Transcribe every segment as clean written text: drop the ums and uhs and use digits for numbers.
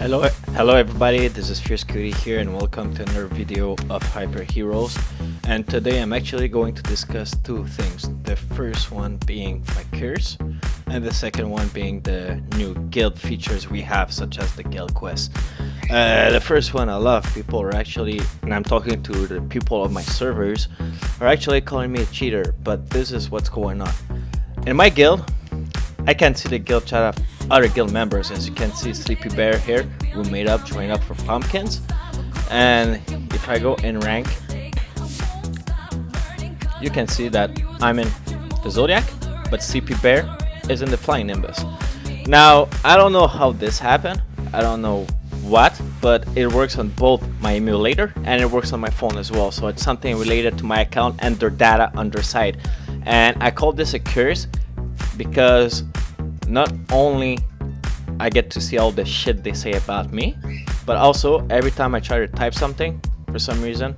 Hello everybody, this is Fierce Cutie here and welcome to another video of Hyper Heroes. And today I'm actually going to discuss two things. The first one being my curse and the second one being the new guild features we have, such as the guild quest. The first one, a lot of people are actually, and I'm talking to the people of my servers, are actually calling me a cheater, but this is what's going on. In my guild, I can't see the guild chat of other guild members. As you can see, Sleepy Bear here, who joined up for pumpkins. And if I go in rank, you can see that I'm in the Zodiac, but Sleepy Bear is in the Flying Nimbus. Now, I don't know how this happened, I don't know what, but it works on both my emulator and it works on my phone as well. So it's something related to my account and their data on their side. And I call this a curse because not only I get to see all the shit they say about me, but also every time I try to type something, for some reason,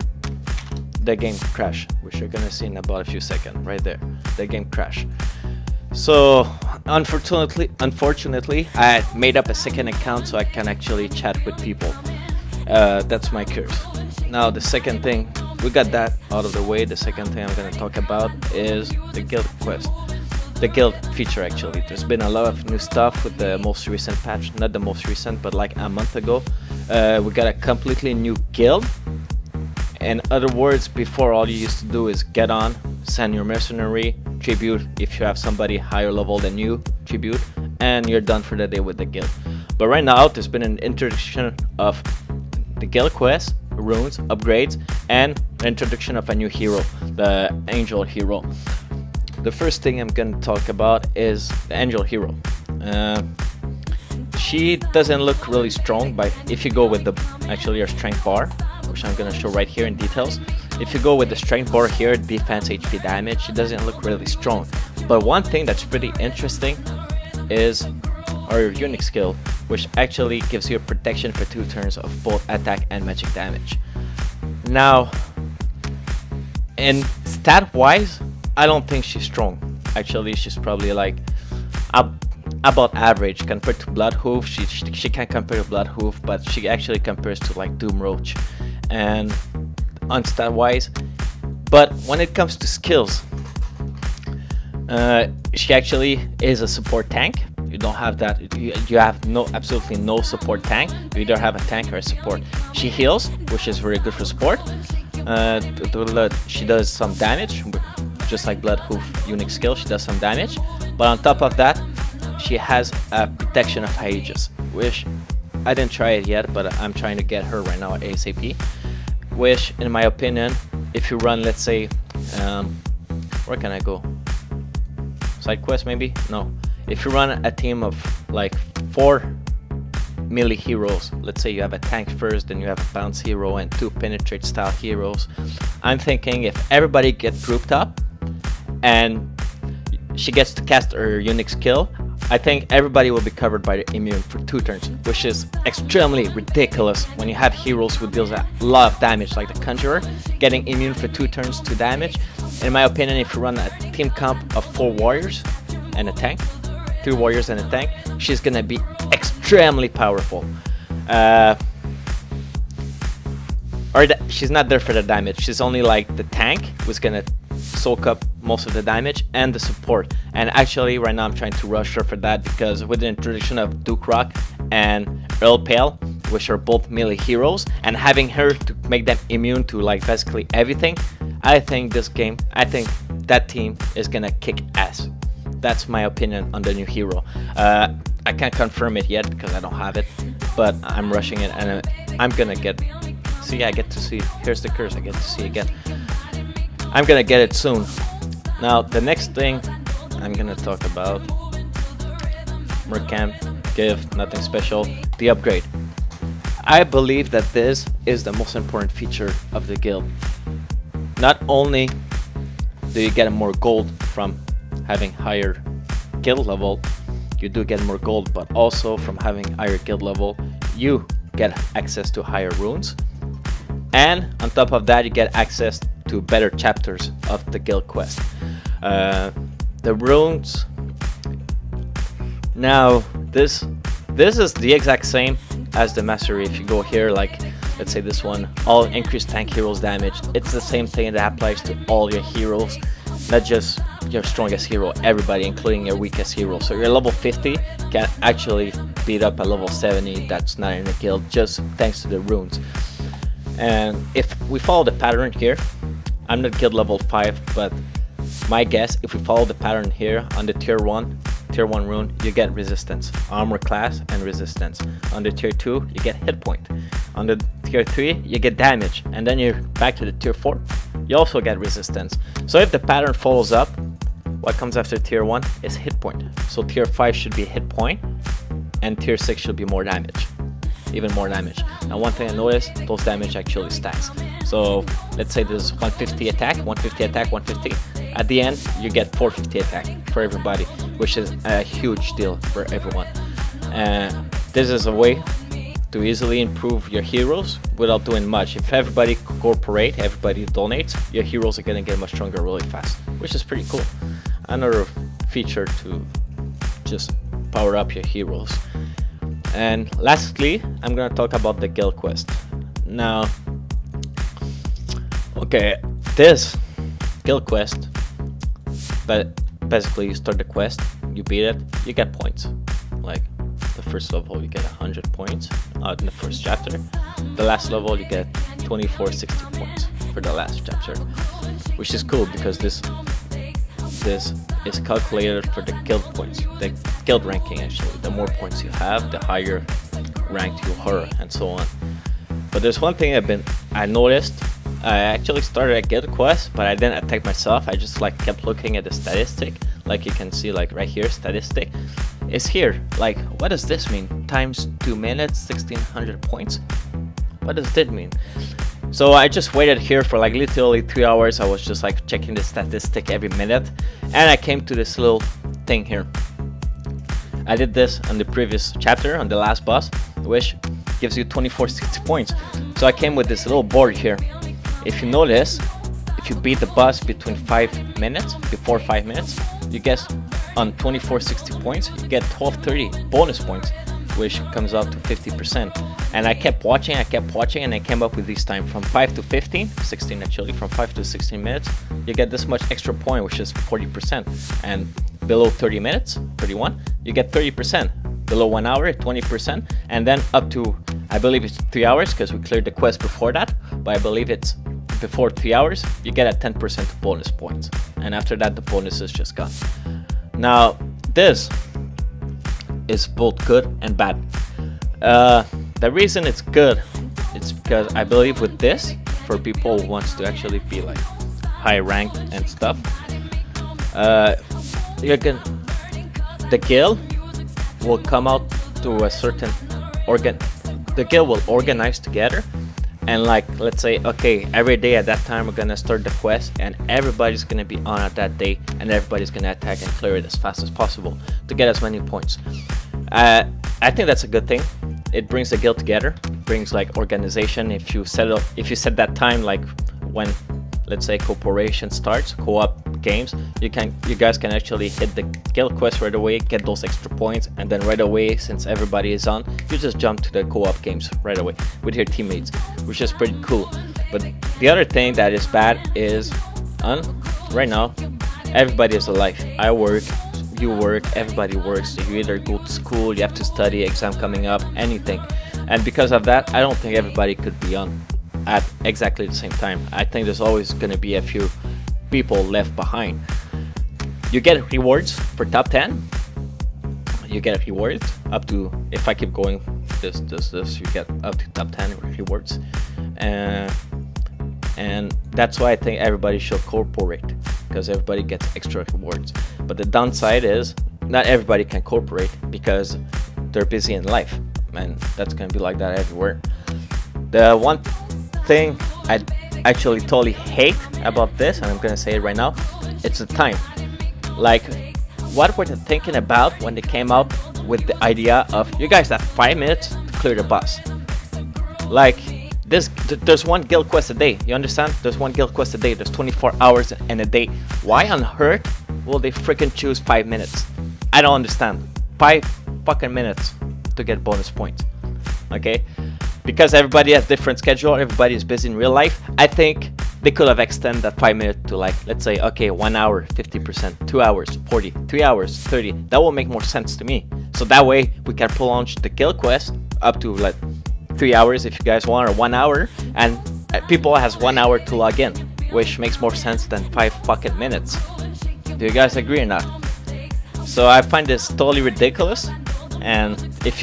the game crash, which you're gonna see in about a few seconds, right there, the game crash. So unfortunately, I made up a second account so I can actually chat with people. That's my curse. Now the second thing, we got that out of the way. The second thing I'm gonna talk about is the guild quest. The guild feature actually. There's been a lot of new stuff with the most recent patch, not the most recent, but like a month ago. We got a completely new guild. In other words, before all you used to do is get on, send your mercenary, tribute if you have somebody higher level than you, tribute, and you're done for the day with the guild. But right now, there's been an introduction of the guild quest, runes, upgrades, and the introduction of a new hero, the Angel Hero. The first thing I'm going to talk about is the Angel Hero. She doesn't look really strong, but if you go with her strength bar, which I'm going to show right here in details, if you go with the strength bar here, defense, HP, damage, she doesn't look really strong. But one thing that's pretty interesting is our unique skill, which actually gives you a protection for 2 turns of both attack and magic damage. Now, in stat wise, I don't think she's strong. Actually, she's probably like about average compared to Bloodhoof. She can't compare to Bloodhoof, but she actually compares to like Doomroach and on stat wise. But when it comes to skills, she actually is a support tank. You don't have that. You have absolutely no support tank. You either have a tank or a support. She heals, which is very good for support. She does some damage. Just like Bloodhoof unique skill, she does some damage, but on top of that, she has a protection of Aegis, which I didn't try it yet, but I'm trying to get her right now ASAP. Which, in my opinion, if you run, let's say, where can I go? Side quest maybe? No. If you run a team of like 4 melee heroes, let's say you have a tank first, then you have a bounce hero and 2 penetrate style heroes. I'm thinking if everybody gets grouped up and she gets to cast her unique skill, I think everybody will be covered by the immune for 2 turns, which is extremely ridiculous when you have heroes who deals a lot of damage, like the Conjurer, getting immune for 2 turns to damage. In my opinion, if you run a team comp of 4 warriors and a tank, 3 warriors and a tank, she's gonna be extremely powerful. She's not there for the damage. She's only like the tank who's gonna soak up most of the damage and the support. And actually right now I'm trying to rush her for that because with the introduction of Duke Rock and Earl Pale, which are both melee heroes, and having her to make them immune to like basically everything, I think that team is gonna kick ass. That's my opinion on the new hero. I can't confirm it yet because I don't have it, but I'm rushing it and I'm gonna get. See, I get to see. Here's the curse. I get to see again. I'm gonna get it soon. Now, the next thing I'm gonna talk about, Mercamp, gift, nothing special, the upgrade. I believe that this is the most important feature of the guild. Not only do you get more gold from having higher guild level, you do get more gold, but also from having higher guild level, you get access to higher runes. And on top of that, you get access to better chapters of the guild quest. The runes. Now, this is the exact same as the mastery. If you go here, like let's say this one, all increased tank heroes damage, it's the same thing that applies to all your heroes, not just your strongest hero, everybody, including your weakest hero. So your level 50 can actually beat up a level 70 that's not in a guild, just thanks to the runes. And if we follow the pattern here, I'm not guild level 5, but my guess, if we follow the pattern here on the tier 1 rune, you get resistance, armor class, and resistance. On the tier 2, you get hit point. On the tier 3, you get damage. And then you're back to the tier 4, you also get resistance. So if the pattern follows up, what comes after tier 1 is hit point. So tier 5 should be hit point, and tier 6 should be more damage. Even more damage. Now one thing I noticed, those damage actually stacks. So let's say there's 150 attack, 150 attack, 150. At the end, you get 450 attack for everybody, which is a huge deal for everyone. And this is a way to easily improve your heroes without doing much. If everybody cooperate, everybody donates, your heroes are gonna get much stronger really fast, which is pretty cool. Another feature to just power up your heroes. And lastly, I'm gonna talk about the guild quest. Now, okay, this guild quest, but basically you start the quest, you beat it, you get points. Like the first level you get 100 points in the first chapter. The last level you get 2460 points for the last chapter, which is cool because this is calculated for the guild points, the guild ranking actually. The more points you have, the higher ranked you are, and so on. But there's one thing I noticed. I actually started a guild quest, but I didn't attack myself. I just like kept looking at the statistic. Like you can see, like right here, statistic is here. Like, what does this mean? Times 2 minutes, 1600 points. What does that mean? So I just waited here for like literally 3 hours. I was just like checking the statistic every minute, and I came to this little thing here. I did this on the previous chapter, on the last boss, which gives you 2460 points. So I came with this little board here. If you notice, if you beat the boss between 5 minutes, before 5 minutes, you get on 2460 points, you get 1230 bonus points, which comes out to 50%. And I kept watching, and I came up with this time from 5 to 15, 16 actually, from 5 to 16 minutes, you get this much extra point, which is 40%. And below 30 minutes, 31, you get 30%. Below 1 hour, 20%. And then up to, I believe it's 3 hours, because we cleared the quest before that, but I believe it's before 3 hours, you get a 10% bonus points. And after that, the bonus is just gone. Now, this is both good and bad. The reason it's good, it's because I believe with this, for people who wants to actually be like high ranked and stuff, the guild will come out to a certain the guild will organize together, and like let's say, okay, every day at that time we're gonna start the quest, and everybody's gonna be on at that day, and everybody's gonna attack and clear it as fast as possible to get as many points. I think that's a good thing. It brings the guild together, brings like organization. If you set that time, like when let's say cooperation starts, co-op games, you guys can actually hit the guild quest right away, get those extra points, and then right away, since everybody is on, you just jump to the co-op games right away with your teammates, which is pretty cool. But the other thing that is bad is right now everybody is alive. I work, you work, everybody works. You either go to school, you have to study, exam coming up, anything. And because of that, I don't think everybody could be on at exactly the same time. I think there's always going to be a few people left behind. You get rewards for top 10. You get rewards up to, if I keep going this, you get up to top 10 rewards. And that's why I think everybody should cooperate, because everybody gets extra rewards. But the downside is not everybody can cooperate because they're busy in life, and that's going to be like that everywhere. The one thing I actually totally hate about this, and I'm gonna say it right now, it's the time. Like, what were they thinking about when they came out with the idea of, you guys have 5 minutes to clear the boss? Like, there's one guild quest a day, you understand? There's one guild quest a day, there's 24 hours in a day. Why on earth will they freaking choose 5 minutes? I don't understand. 5 fucking minutes to get bonus points. okay? Because everybody has different schedule, everybody is busy in real life. I think they could have extended that 5 minutes to, like, let's say, okay, 1 hour, 50%, 2 hours, 40, 3 hours, 30. That will make more sense to me. So that way we can prolong the kill quest up to like 3 hours if you guys want, or 1 hour, and people has 1 hour to log in, which makes more sense than 5 fucking minutes. Do you guys agree or not? So I find this totally ridiculous, and if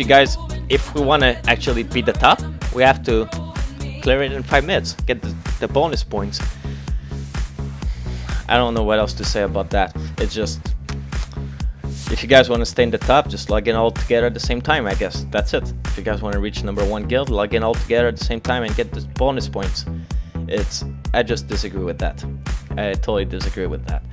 we want to actually be the top, we have to clear it in 5 minutes, get the bonus points. I don't know what else to say about that. It's just, if you guys want to stay in the top, just log in all together at the same time, I guess. That's it. If you guys want to reach number 1 guild, log in all together at the same time and get the bonus points. I just disagree with that. I totally disagree with that.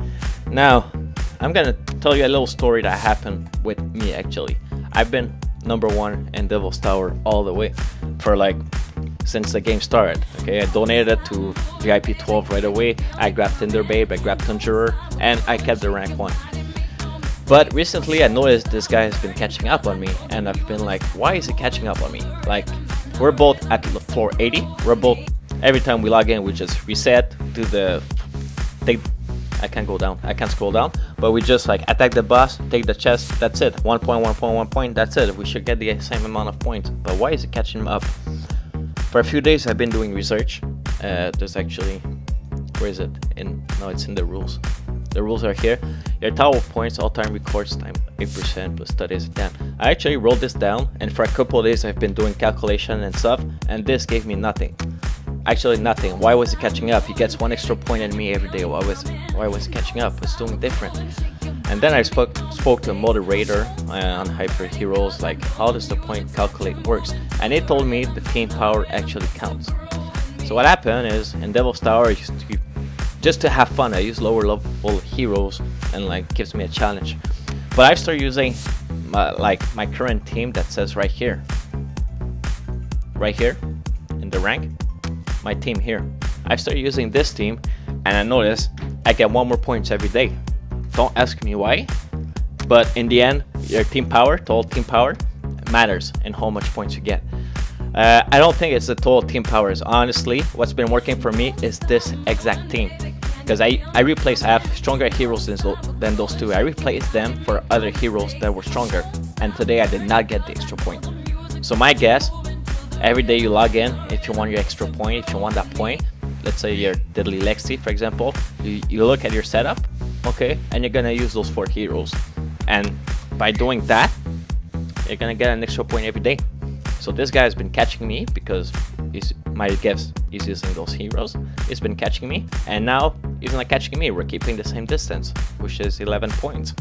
Now, I'm gonna tell you a little story that happened with me actually. I've been number 1 in Devil's Tower all the way for like since the game started. Okay, I donated it to VIP 12 right away. I grabbed Tinder Babe, I grabbed Conjurer, and I kept the rank 1. But recently I noticed this guy has been catching up on me, and I've been like, why is he catching up on me? Like, we're both at floor 80. We're both, every time we log in, we just reset, do the I can't go down, I can't scroll down, but we just like attack the boss, take the chest, that's it. 1 point, 1 point, 1 point, that's it. We should get the same amount of points. But why is it catching him up? For a few days I've been doing research. There's actually, where is it? No, it's in the rules. The rules are here. Your total points, all time records time 8% plus studies. Damn, I actually wrote this down, and for a couple of days I've been doing calculation and stuff, and this gave me nothing. Actually nothing. Why was it catching up? He gets 1 extra point in me every day. Why was it catching up? It's doing different. And then I spoke to a moderator on Hyper Heroes, like, how does the point calculate works? And it told me the team power actually counts. So what happened is, in Devil's Tower, just to have fun, I use lower level heroes, and like gives me a challenge. But I start using my current team that says right here in the rank, my team here. I start using this team, and I notice I get 1 more points every day. Don't ask me why, but in the end, your team power, total team power, matters in how much points you get. I don't think it's the total team powers. Honestly, what's been working for me is this exact team, because I have stronger heroes than those two. I replaced them for other heroes that were stronger, and today I did not get the extra point. So my guess, every day you log in, if you want your extra point, if you want that point, let's say you're Deadly Lexi, for example, you look at your setup, okay, and you're gonna use those 4 heroes, and by doing that, you're gonna get an extra point every day. So this guy has been catching me because my guess he's using those heroes. He's been catching me, and now he's not catching me. We're keeping the same distance, which is 11 points.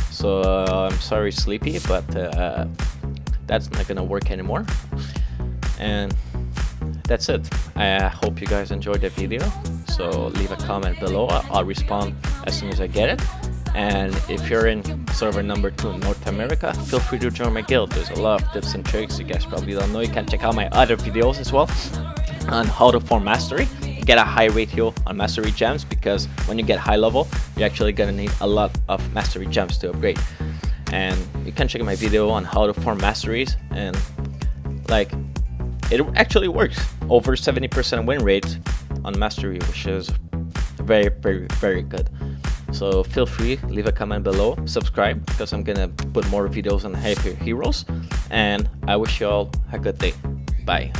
So I'm sorry, Sleepy, but that's not gonna work anymore. And that's it. I hope you guys enjoyed the video. So leave a comment below. I'll respond as soon as I get it. And if you're in server number 2 in North America, feel free to join my guild. There's a lot of tips and tricks you guys probably don't know. You can check out my other videos as well on how to farm mastery. Get a high ratio on mastery gems, because when you get high level, you're actually gonna need a lot of mastery gems to upgrade. And you can check out my video on how to farm masteries, and like, it actually works. Over 70% win rate on mastery, which is very, very, very good. So feel free, leave a comment below, subscribe, because I'm gonna put more videos on Hyper Heroes, and I wish you all a good day. Bye.